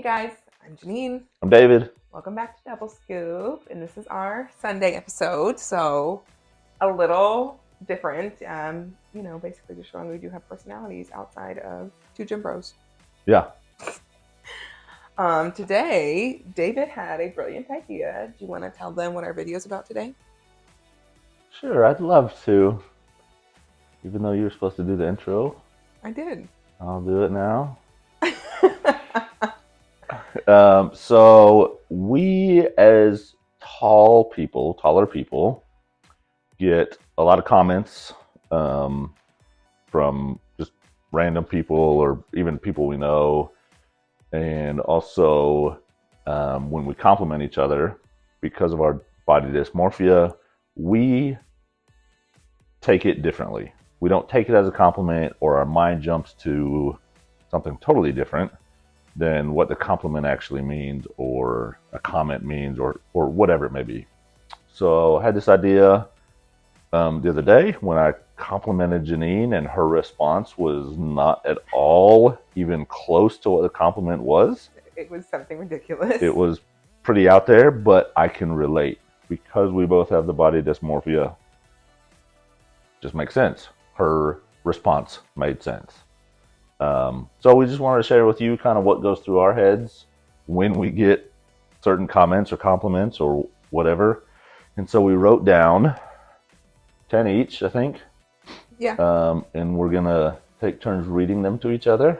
guys, I'm Janine. I'm David. Welcome back to Double Scoop, and this is our Sunday episode, so a little different. Basically just showing we do have personalities outside of two gym bros. Yeah. Today, David had a brilliant idea. Do you want to tell them what our video is about today? Sure, I'd love to. Even though you were supposed to do the intro. I did. I'll do it now. So we as taller people, get a lot of comments from just random people or even people we know. And also when we compliment each other, because of our body dysmorphia, we take it differently. We don't take it as a compliment, or our mind jumps to something totally different than what the compliment actually means, or a comment means, or whatever it may be. So I had this idea the other day when I complimented Janine, and her response was not at all even close to what the compliment was. It was something ridiculous. It was pretty out there, but I can relate because we both have the body dysmorphia. Just makes sense. Her response made sense. So we just wanted to share with you kind of what goes through our heads when we get certain comments or compliments or whatever. And so we wrote down 10 each, I think. Yeah. And we're going to take turns reading them to each other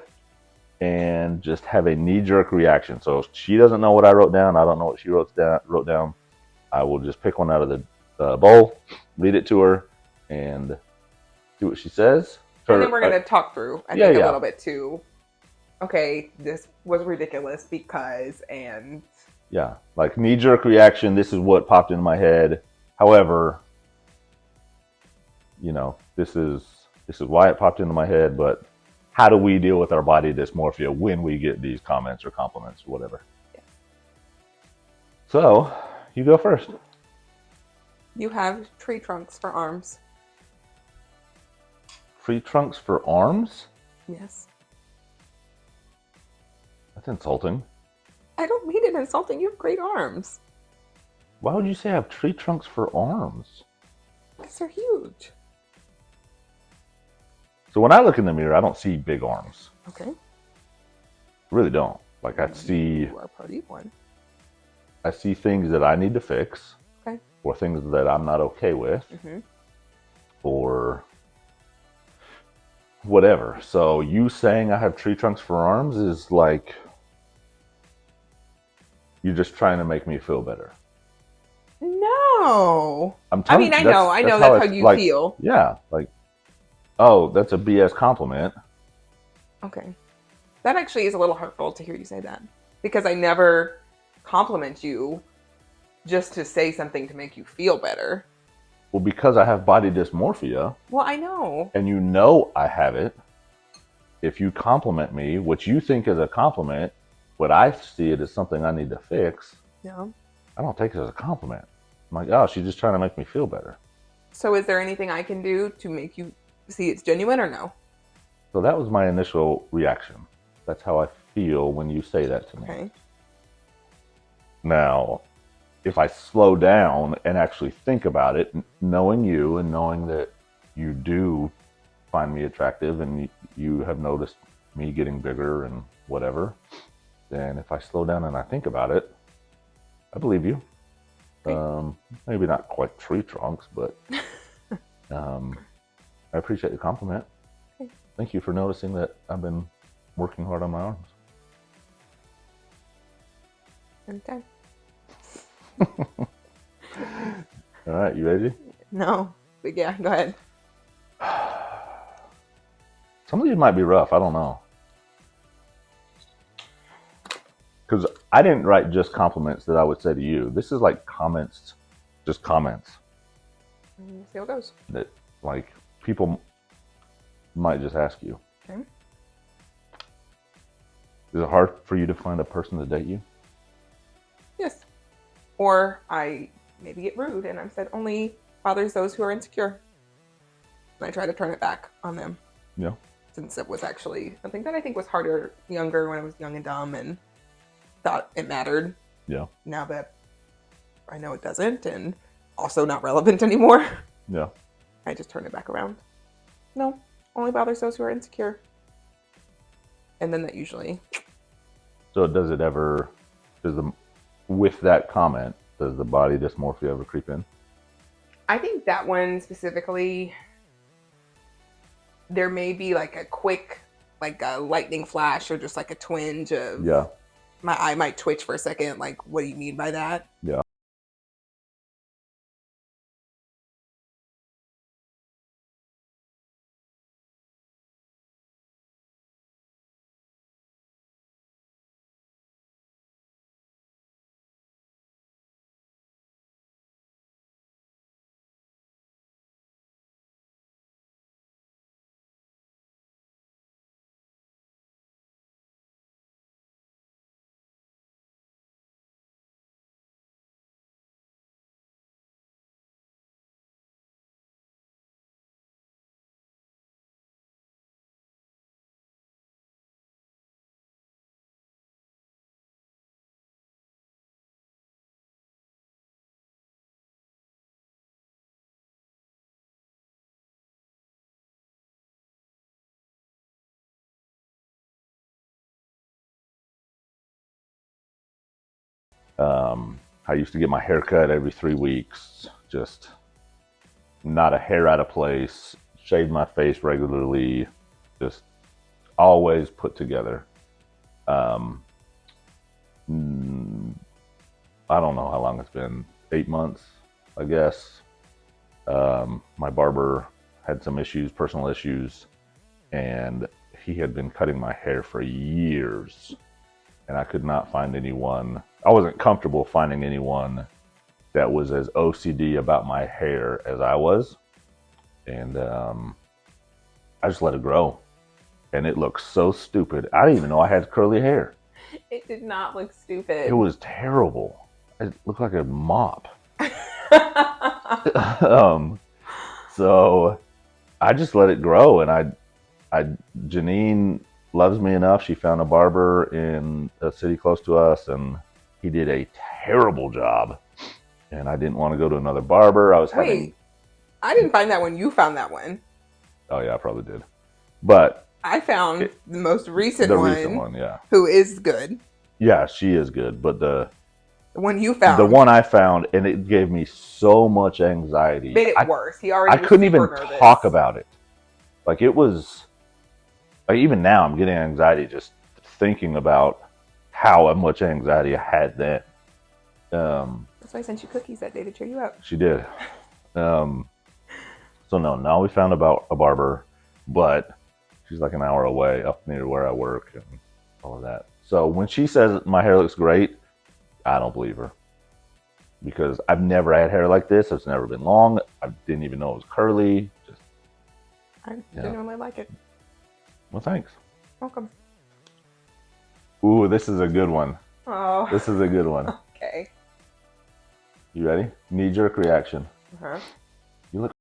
and just have a knee-jerk reaction. So if she doesn't know what I wrote down, I don't know what she wrote down. I will just pick one out of the bowl, read it to her, and see what she says. And then we're going to talk through, I think, a little bit too. Okay, this was ridiculous because, and... Yeah, like knee-jerk reaction, this is what popped into my head. However, this is why it popped into my head, but how do we deal with our body dysmorphia when we get these comments or compliments or whatever? Yes. So, you go first. You have tree trunks for arms. Tree trunks for arms? Yes. That's insulting. I don't mean it insulting. You have great arms. Why would you say I have tree trunks for arms? Because they're huge. So when I look in the mirror, I don't see big arms. Okay. I really don't. Like I see... You are part of one. I see things that I need to fix. Okay. Or things that I'm not okay with. Mm-hmm. Or... whatever. So you saying I have tree trunks for arms is like you're just trying to make me feel better. No. I know that's how you feel. Yeah, like, oh, that's a BS compliment. Okay. That actually is a little hurtful to hear you say that, because I never compliment you just to say something to make you feel better. Well, because I have body dysmorphia. Well, I know. And I have it. If you compliment me, what you think is a compliment, what I see it as something I need to fix. Yeah. I don't take it as a compliment. I'm like, oh, she's just trying to make me feel better. So is there anything I can do to make you see it's genuine or no? So that was my initial reaction. That's how I feel when you say that to me. Okay. Now, if I slow down and actually think about it, knowing you and knowing that you do find me attractive and you have noticed me getting bigger and whatever, then if I slow down and I think about it, I believe you. Okay. Maybe not quite tree trunks, but I appreciate the compliment. Okay. Thank you for noticing that I've been working hard on my arms. Okay. All right, you ready? No, but yeah, go ahead. Some of these might be rough. I don't know. Because I didn't write just compliments that I would say to you. This is like comments, just comments. See how it goes. That like people might just ask you. Okay. Is it hard for you to find a person to date you? Yes. Or I maybe get rude and I've said only bothers those who are insecure. And I try to turn it back on them. Yeah. Since it was actually something that I think was harder younger when I was young and dumb and thought it mattered. Yeah. Now that I know it doesn't, and also not relevant anymore, Yeah. I just turn it back around. No, only bothers those who are insecure. And then that usually. So with that comment, does the body dysmorphia ever creep in? I think that one specifically, there may be like a quick, like a lightning flash or just like a twinge of Yeah. my eye might twitch for a second. Like, what do you mean by that? Yeah. I used to get my hair cut every 3 weeks, just not a hair out of place, shave my face regularly, just always put together. Um, I don't know how long it's been, 8 months, I guess. My barber had some issues, personal issues, and he had been cutting my hair for years. And I could not find anyone, I wasn't comfortable finding anyone that was as OCD about my hair as I was. And I just let it grow. And it looked so stupid. I didn't even know I had curly hair. It did not look stupid. It was terrible. It looked like a mop. So I just let it grow. And Janine loves me enough. She found a barber in a city close to us, and he did a terrible job. And I didn't want to go to another barber. Wait, I didn't find that one. You found that one. Oh yeah, I probably did. But I found the most recent the one. recent one, yeah. Who is good. Yeah, she is good. But the one you found. The one I found, and it gave me so much anxiety. Made it worse. He already I couldn't even nervous. talk about it. Like it was, like even now I'm getting anxiety just thinking about how much anxiety I had then. That's why I sent you cookies that day to cheer you up. She did. So no, now we found about a barber, but she's like an hour away up near where I work and all of that. So when she says my hair looks great, I don't believe her. Because I've never had hair like this. It's never been long. I didn't even know it was curly. I genuinely like it. Well, thanks. Welcome. Ooh, this is a good one. Oh. This is a good one. Okay. You ready? Knee-jerk reaction. Uh-huh. You look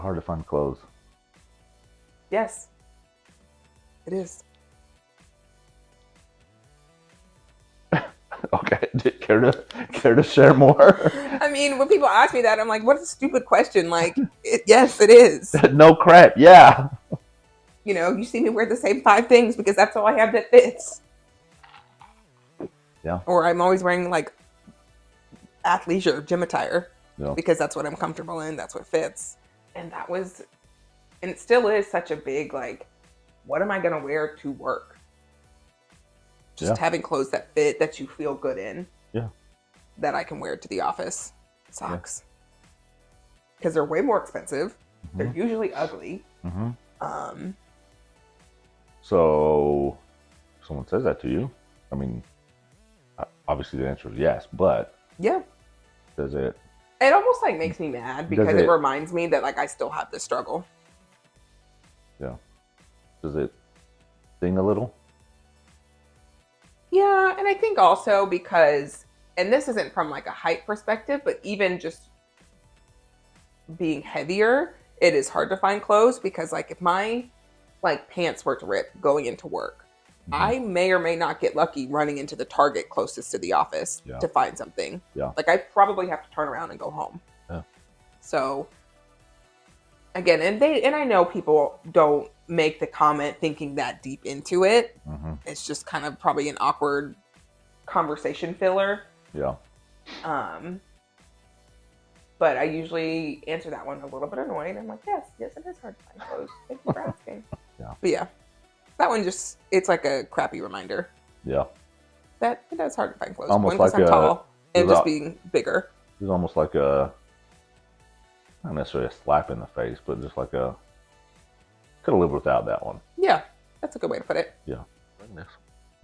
Hard to find clothes. Yes, it is. Okay, care to share more? I mean, when people ask me that, I'm like, what a stupid question. Like, yes, it is. No crap. Yeah. You know, you see me wear the same 5 things because that's all I have that fits. Yeah. Or I'm always wearing like athleisure gym attire Yeah. because that's what I'm comfortable in. That's what fits. And that was, and it still is such a big, like, what am I going to wear to work? Just Yeah. having clothes that fit, that you feel good in, Yeah. that I can wear to the office. Sucks. Because they're way more expensive. They're Mm-hmm. usually ugly. Mm-hmm. Um, So, if someone says that to you, I mean, obviously the answer is yes, but yeah. does it? It almost like makes me mad because Does it it? reminds me that like I still have this struggle. Yeah. Does it sting a little? Yeah, and I think also because, and this isn't from like a height perspective, but even just being heavier, it is hard to find clothes because like if my like pants were to rip going into work, Mm-hmm. I may or may not get lucky running into the Target closest to the office Yeah. to find something. Yeah. Like I probably have to turn around and go home. Yeah. So again, and I know people don't make the comment thinking that deep into it. Mm-hmm. It's just kind of probably an awkward conversation filler. Yeah. But I usually answer that one a little bit annoyed. I'm like, yes, it is hard to find clothes. Thank you for asking. Yeah. But yeah, that one just, it's like a crappy reminder Yeah. that it is hard to find clothes. Almost One, because like I'm tall, and just being bigger. It's almost like a, not necessarily a slap in the face, but just like a, could have lived without that one. Yeah, that's a good way to put it. Yeah. I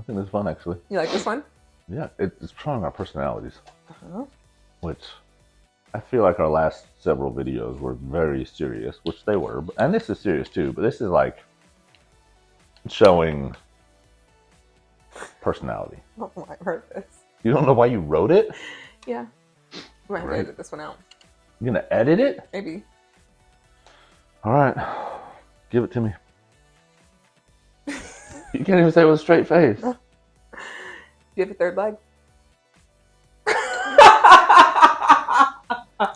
think this is fun, actually. You like this one? Yeah, it's showing our personalities, Uh-huh. which I feel like our last several videos were very serious, which they were, and this is serious too, but this is like showing personality. Oh, I wrote this. You don't know why you wrote it? Yeah. I might have to edit this one out. You're gonna edit it? Maybe. All right, give it to me. You can't even say it with a straight face. Do you have a third leg?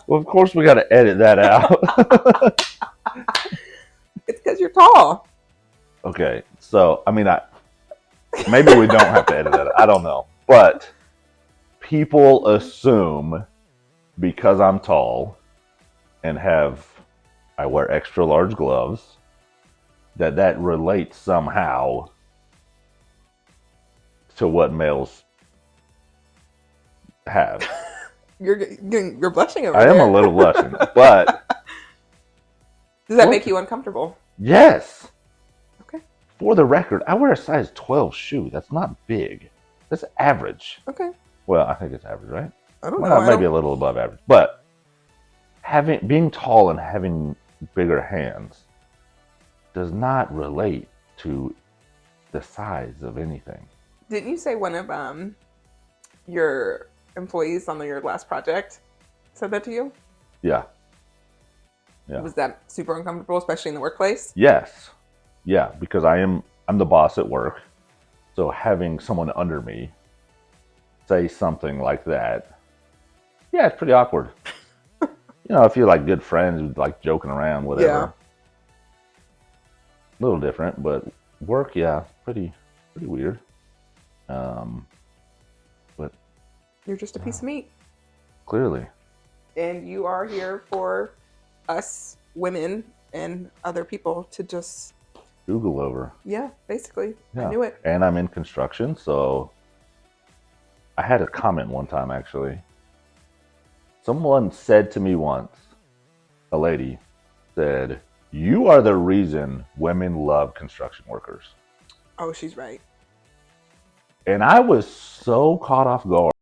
Well, of course we got to edit that out. It's because you're tall. Okay, so I mean, maybe we don't have to edit that. I don't know, but people assume because I'm tall and I wear extra large gloves that relates somehow to what males have. You're blushing over I there. am a little blushing, but Does that make you uncomfortable? Yes. Okay. For the record, I wear a size 12 shoe. That's not big. That's average. Okay. Well, I think it's average, right? I don't Well, know. maybe a little above average. But being tall and having bigger hands does not relate to the size of anything. Didn't you say one of your employees on your last project said that to you? Yeah. Yeah. Was that super uncomfortable, especially in the workplace? Yes. Yeah, because I'm the boss at work. So having someone under me say something like that, yeah, it's pretty awkward. You know, if you're like good friends, like joking around, whatever. Yeah. A little different, but work, yeah, pretty weird. But You're just a piece of meat. Clearly. And you are here for us women and other people to just Google over. Yeah, basically. Yeah. I knew it. And I'm in construction, so I had a comment one time actually. Someone said to me once, a lady said, "You are the reason women love construction workers." Oh, she's right. And I was so caught off guard.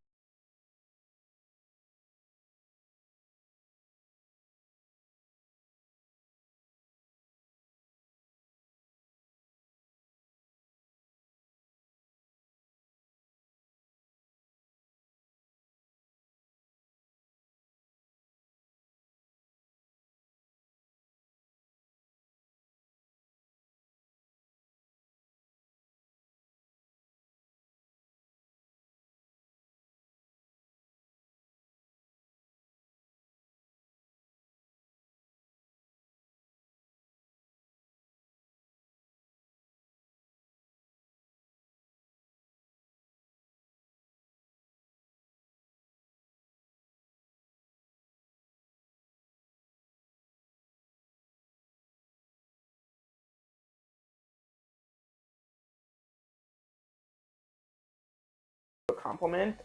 compliment,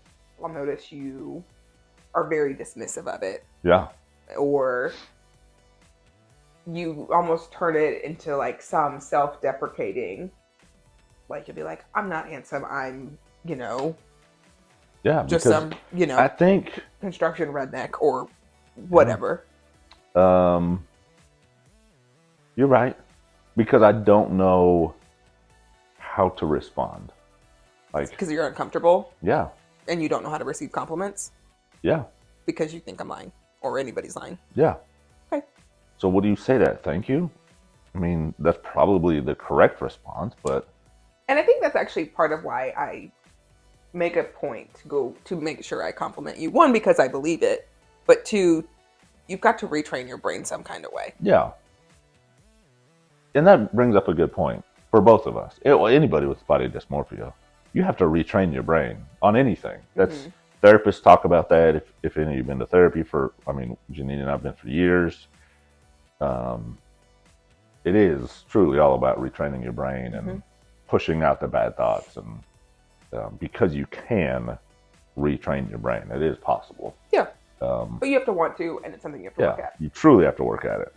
I'll notice you are very dismissive of it. Yeah. Or you almost turn it into like some self-deprecating. Like you'll be like, I'm not handsome. I'm, Yeah. just Because some, I think construction redneck or whatever. you're right. Because I don't know how to respond. Like, Because you're uncomfortable yeah. and you don't know how to receive compliments Yeah. because you think I'm lying or anybody's lying. Yeah. Okay. So what do you say to that? Thank you? I mean, that's probably the correct response, but... And I think that's actually part of why I make a point to make sure I compliment you. One, because I believe it, but two, you've got to retrain your brain some kind of way. Yeah. And that brings up a good point for both of us. Anybody with body dysmorphia, you have to retrain your brain on anything. That's therapists talk about that. If any of you've been to therapy Janine and I've been for years. It is truly all about retraining your brain and pushing out the bad thoughts, and because you can retrain your brain, it is possible. Yeah. But you have to want to, and it's something you have to work at. You truly have to work at it.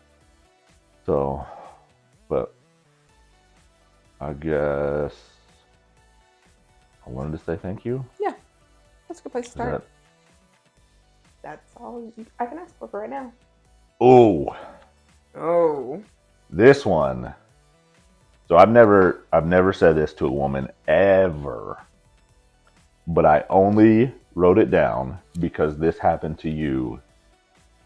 So, but I guess I wanted to say thank you. Yeah, that's a good place to start. That's all I can ask for right now. Oh. This one. So I've never said this to a woman ever, but I only wrote it down because this happened to you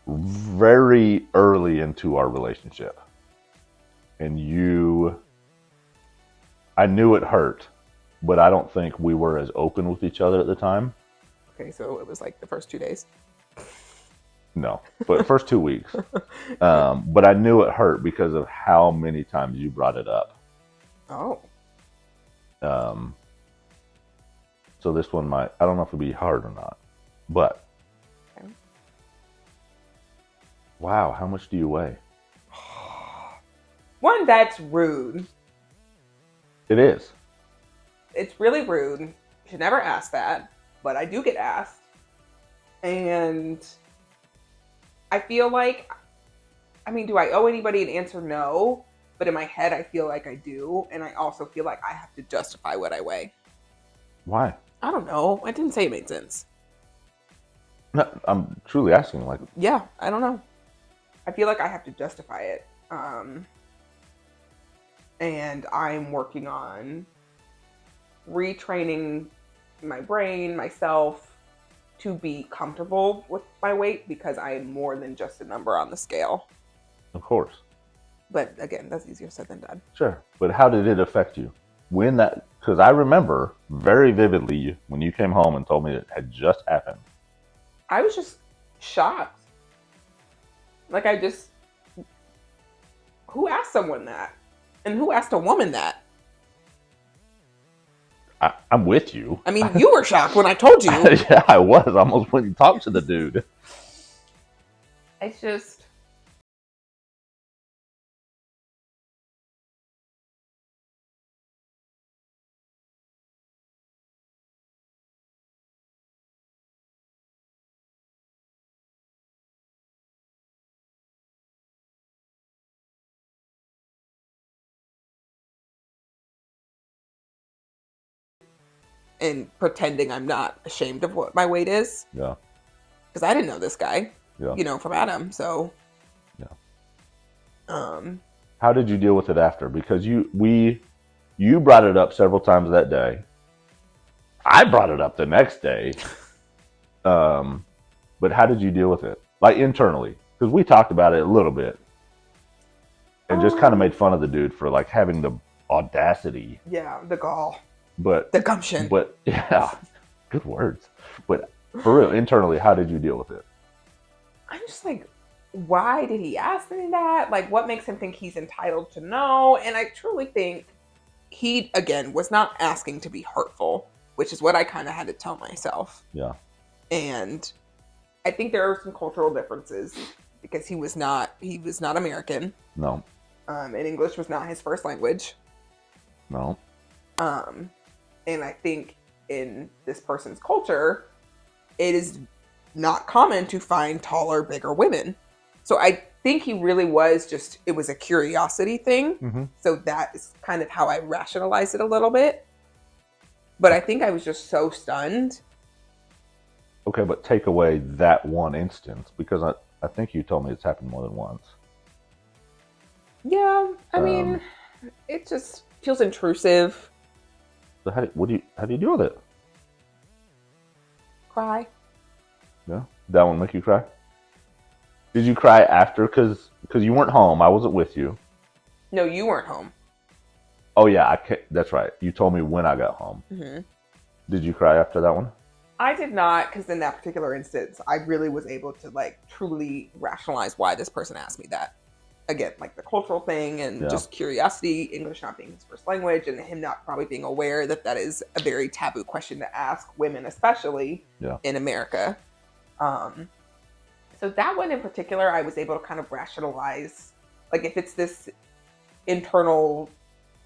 very early into our relationship. And I knew it hurt, but I don't think we were as open with each other at the time. Okay, so it was like the first 2 days. No, but first 2 weeks. But I knew it hurt because of how many times you brought it up. Oh. So this one I don't know if it'll be hard or not, but. Okay. Wow, how much do you weigh? One, that's rude. It is. It's really rude. You should never ask that, but I do get asked. And I feel like, do I owe anybody an answer? No. But in my head, I feel like I do. And I also feel like I have to justify what I weigh. Why? I don't know. I didn't say it made sense. No, I'm truly asking. Yeah, I don't know. I feel like I have to justify it. And I'm working on retraining my brain, myself, to be comfortable with my weight because I am more than just a number on the scale. Of course. But again, that's easier said than done. Sure. But how did it affect you? Because I remember very vividly when you came home and told me it had just happened. I was just shocked. Who asked someone that? And who asked a woman that? I'm with you. You were shocked when I told you. Yeah, I was. Almost when you talked to the dude. It's just... And pretending I'm not ashamed of what my weight is. Yeah. Because I didn't know this guy. Yeah. From Adam. So. Yeah. How did you deal with it after? Because you brought it up several times that day. I brought it up the next day. But how did you deal with it? Like internally? Because we talked about it a little bit. And just kind of made fun of the dude for having the audacity. Yeah, the gall. But the gumption. But yeah, good words. But for real, internally, how did you deal with it? I'm just why did he ask me that? What makes him think he's entitled to know? And I truly think he, again, was not asking to be hurtful, which is what I kind of had to tell myself. Yeah. And I think there are some cultural differences because he was not American. No. And English was not his first language. No. And I think in this person's culture, it is not common to find taller, bigger women. So I think he really was just, it was a curiosity thing. Mm-hmm. So that is kind of how I rationalized it a little bit. But I think I was just so stunned. Okay, but take away that one instance, because I think you told me it's happened more than once. Yeah, I mean, it just feels intrusive. So how do you deal with it? Cry. Yeah, that one make you cry? Did you cry after? Because you weren't home. I wasn't with you. No, you weren't home. Oh yeah, that's right. You told me when I got home. Mm-hmm. Did you cry after that one? I did not, because in that particular instance, I really was able to like truly rationalize why this person asked me that. Again, like the cultural thing and Yeah. just curiosity, English not being his first language, and him not probably being aware that that is a very taboo question to ask women, especially Yeah. in America. Um, so that one in particular, I was able to kind of rationalize, like if it's this internal,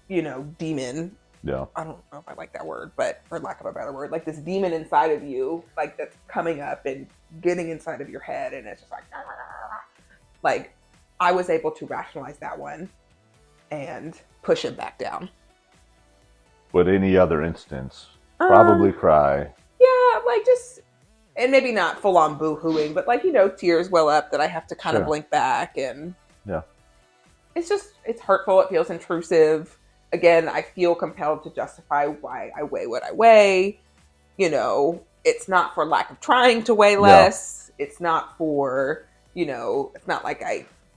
demon. Yeah. I don't know if I like that word, but for lack of a better word, like this demon inside of you, like that's coming up and getting inside of your head, and it's just like I was able to rationalize that one and push it back down. But any other instance, probably cry. Yeah, like just, and maybe not full on boo-hooing, but like tears well up that I have to kind of Sure. blink back, and Yeah. it's hurtful. It feels intrusive. Again, I feel compelled to justify why I weigh what I weigh. It's not for lack of trying to weigh less. It's not for, it's not like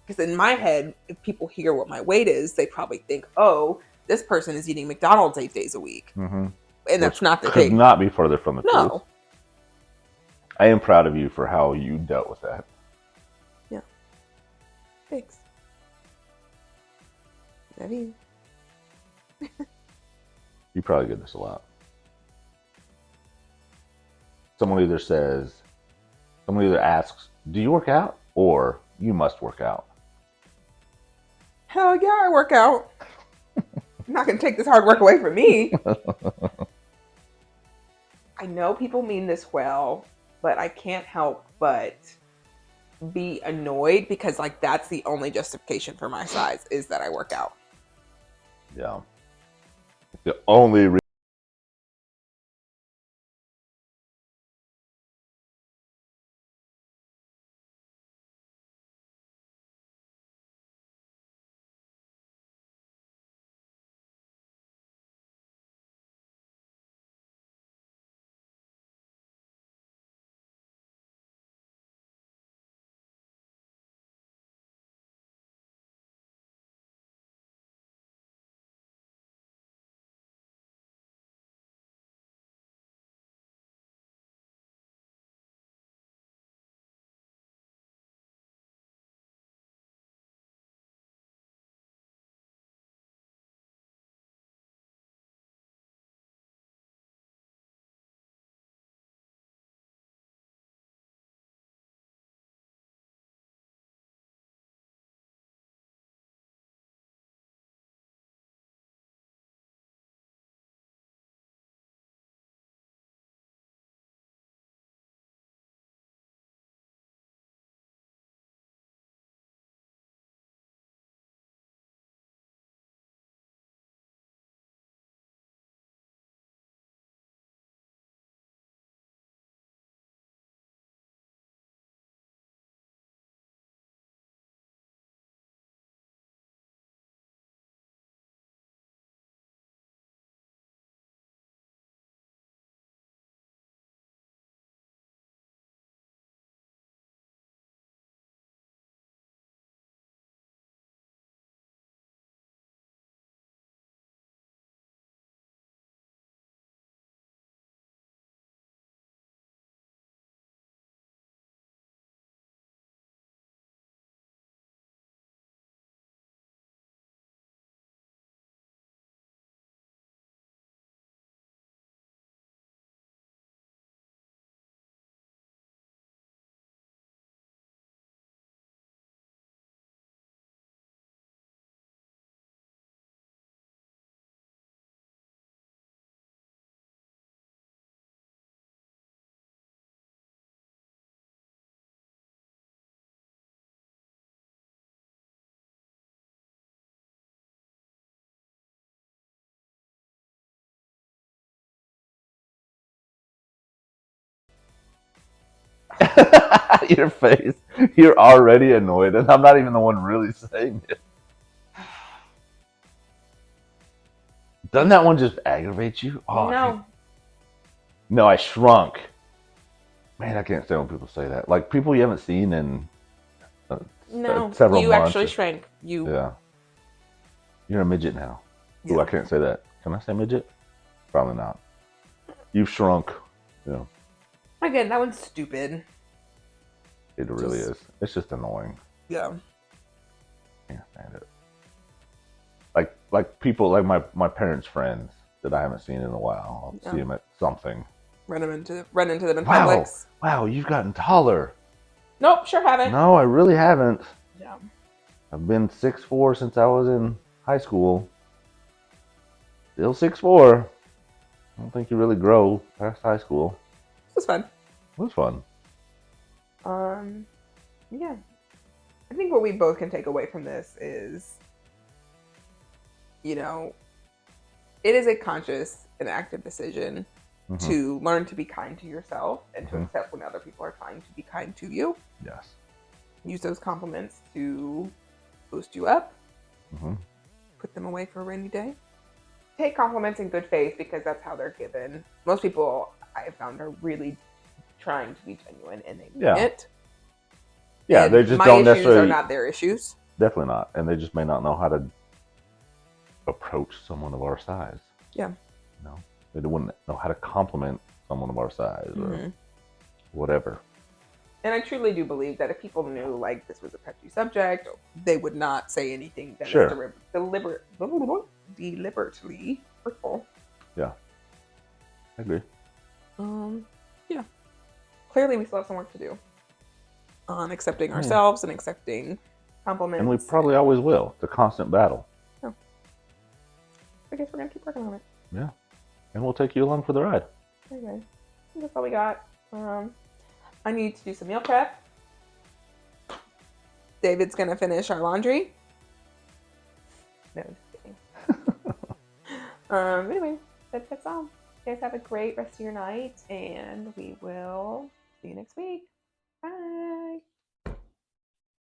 because in my head, if people hear what my weight is, they probably think, oh, this person is eating McDonald's 8 days a week. Mm-hmm. And that's not the could case. not be further from the truth. No. I am proud of you for how you dealt with that. Yeah. Thanks. Love you. You probably get this a lot. Someone either asks, do you work out? Or you must work out. Hell yeah, I work out. I'm not going to take this hard work away from me. I know people mean this well, but I can't help but be annoyed because like that's the only justification for my size is that I work out. Yeah. The only Your face. You're already annoyed, and I'm not even the one really saying it. Doesn't that one just aggravate you? Oh, No. no, I shrunk. Man, I can't stand when people say that. Like people you haven't seen in No. several You months. actually shrank. You. Yeah, you're a midget now. Yeah. Ooh, I can't say that. Can I say midget? Probably not. You've shrunk. Yeah, Again, that one's stupid. it really is. It's just annoying. Yeah. Can't stand it. Like people like my parents' friends that I haven't seen in a while. I'll see them at something. Run into them in Wow, Publix. wow, you've gotten taller. Nope, sure haven't. No, I really haven't. Yeah. I've been 6'4" since I was in high school. Still 6'4". I don't think you really grow past high school. This was fun. It was fun. Yeah. I think what we both can take away from this is, you know, it is a conscious and active decision to learn to be kind to yourself and to accept when other people are trying to be kind to you. Yes. Use those compliments to boost you up. Mm-hmm. Put them away for a rainy day. Take compliments in good faith because that's how they're given. Most people I have found are really trying to be genuine and they mean it. Yeah, and they just my don't issues necessarily. are not their issues. Definitely not, and they just may not know how to approach someone of our size. Yeah. No, they wouldn't know how to compliment someone of our size or whatever. And I truly do believe that if people knew like this was a touchy subject, they would not say anything that is deliberately hurtful. Yeah, I agree. Yeah. Clearly, we still have some work to do on accepting ourselves and accepting compliments. And we probably always will. It's a constant battle. Yeah. I guess we're gonna keep working on it. Yeah, and we'll take you along for the ride. Okay, that's all we got. I need to do some meal prep. David's gonna finish our laundry. No, just kidding. Anyway, that's all. You guys have a great rest of your night, and we will see you next week. Bye.